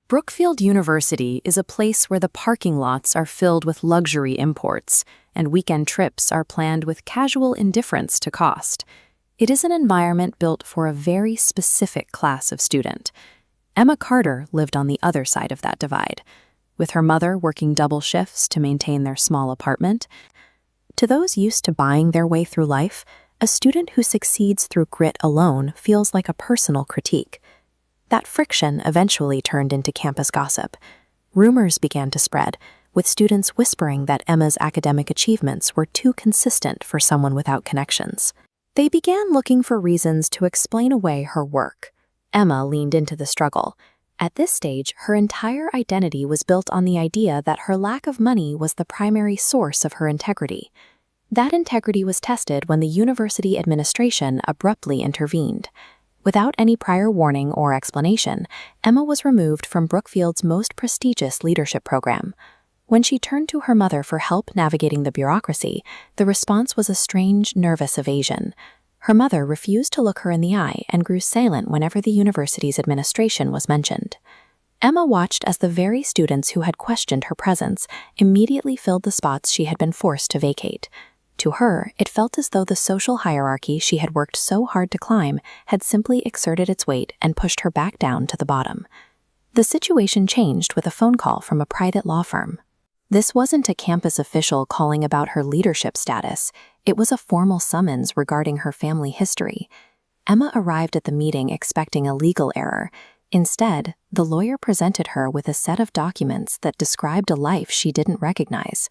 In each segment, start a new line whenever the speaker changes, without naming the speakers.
Brookfield University is a place where the parking lots are filled with luxury imports, and weekend trips are planned with casual indifference to cost. It is an environment built for a very specific class of student. Emma Carter lived on the other side of that divide, with her mother working double shifts to maintain their small apartment. To those used to buying their way through life, a student who succeeds through grit alone feels like a personal critique. That friction eventually turned into campus gossip. Rumors began to spread, with students whispering that Emma's academic achievements were too consistent for someone without connections. They began looking for reasons to explain away her work. Emma leaned into the struggle. At this stage, her entire identity was built on the idea that her lack of money was the primary source of her integrity. That integrity was tested when the university administration abruptly intervened. Without any prior warning or explanation, Emma was removed from Brookfield's most prestigious leadership program. When she turned to her mother for help navigating the bureaucracy, the response was a strange, nervous evasion. Her mother refused to look her in the eye and grew silent whenever the university's administration was mentioned. Emma watched as the very students who had questioned her presence immediately filled the spots she had been forced to vacate. To her, it felt as though the social hierarchy she had worked so hard to climb had simply exerted its weight and pushed her back down to the bottom. The situation changed with a phone call from a private law firm. This wasn't a campus official calling about her leadership status. It was a formal summons regarding her family history. Emma arrived at the meeting expecting a legal error. Instead, the lawyer presented her with a set of documents that described a life she didn't recognize.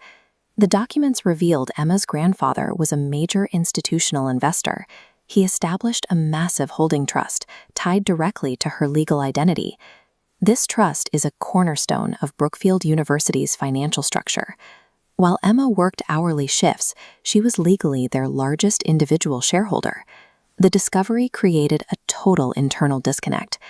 The documents revealed Emma's grandfather was a major institutional investor. He established a massive holding trust tied directly to her legal identity. This trust is a cornerstone of Brookfield University's financial structure. While Emma worked hourly shifts, she was legally their largest individual shareholder. The discovery created a total internal disconnect.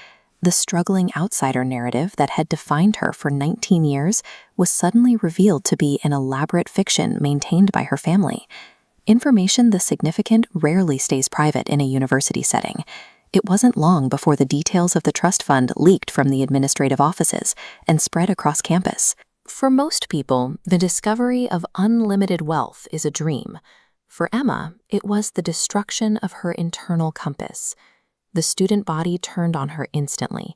The struggling outsider narrative that had defined her for 19 years was suddenly revealed to be an elaborate fiction maintained by her family. Information this significant rarely stays private in a university setting. It wasn't long before the details of the trust fund leaked from the administrative offices and spread across campus. For most people, the discovery of unlimited wealth is a dream. For Emma, it was the destruction of her internal compass. The student body turned on her instantly.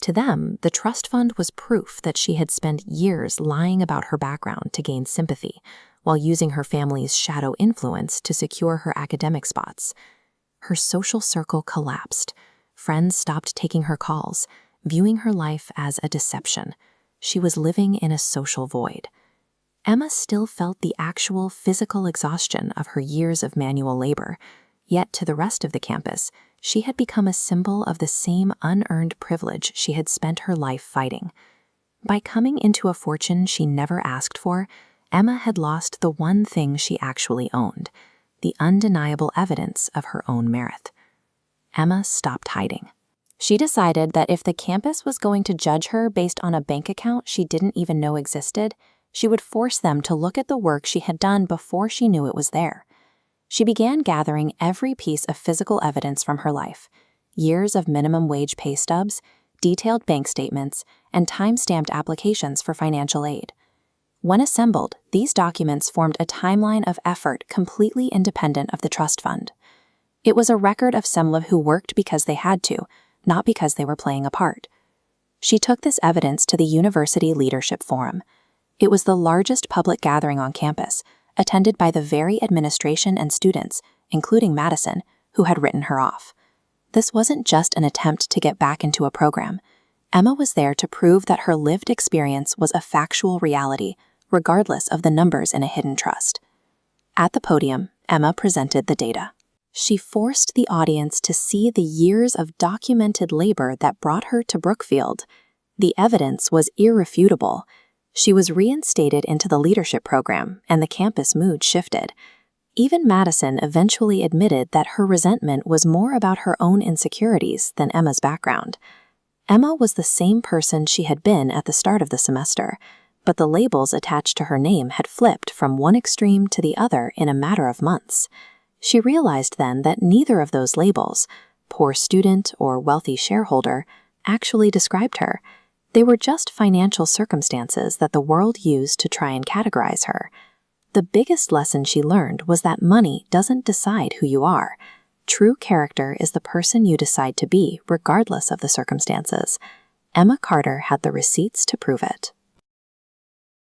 To them, the trust fund was proof that she had spent years lying about her background to gain sympathy, while using her family's shadow influence to secure her academic spots. Her social circle collapsed. Friends stopped taking her calls, viewing her life as a deception. She was living in a social void. Emma still felt the actual physical exhaustion of her years of manual labor, yet to the rest of the campus, she had become a symbol of the same unearned privilege she had spent her life fighting. By coming into a fortune she never asked for, Emma had lost the one thing she actually owned, the undeniable evidence of her own merit. Emma stopped hiding. She decided that if the campus was going to judge her based on a bank account she didn't even know existed, she would force them to look at the work she had done before she knew it was there. She began gathering every piece of physical evidence from her life: years of minimum wage pay stubs, detailed bank statements, and time-stamped applications for financial aid. When assembled, these documents formed a timeline of effort completely independent of the trust fund. It was a record of someone who worked because they had to, not because they were playing a part. She took this evidence to the University Leadership Forum. It was the largest public gathering on campus, attended by the very administration and students, including Madison, who had written her off. This wasn't just an attempt to get back into a program. Emma was there to prove that her lived experience was a factual reality, regardless of the numbers in a hidden trust. At the podium, Emma presented the data. She forced the audience to see the years of documented labor that brought her to Brookfield. The evidence was irrefutable. She was reinstated into the leadership program, and the campus mood shifted. Even Madison eventually admitted that her resentment was more about her own insecurities than Emma's background. Emma was the same person she had been at the start of the semester, but the labels attached to her name had flipped from one extreme to the other in a matter of months. She realized then that neither of those labels, poor student or wealthy shareholder, actually described her. They were just financial circumstances that the world used to try and categorize her. The biggest lesson she learned was that money doesn't decide who you are. True character is the person you decide to be, regardless of the circumstances. Emma Carter had the receipts to prove it.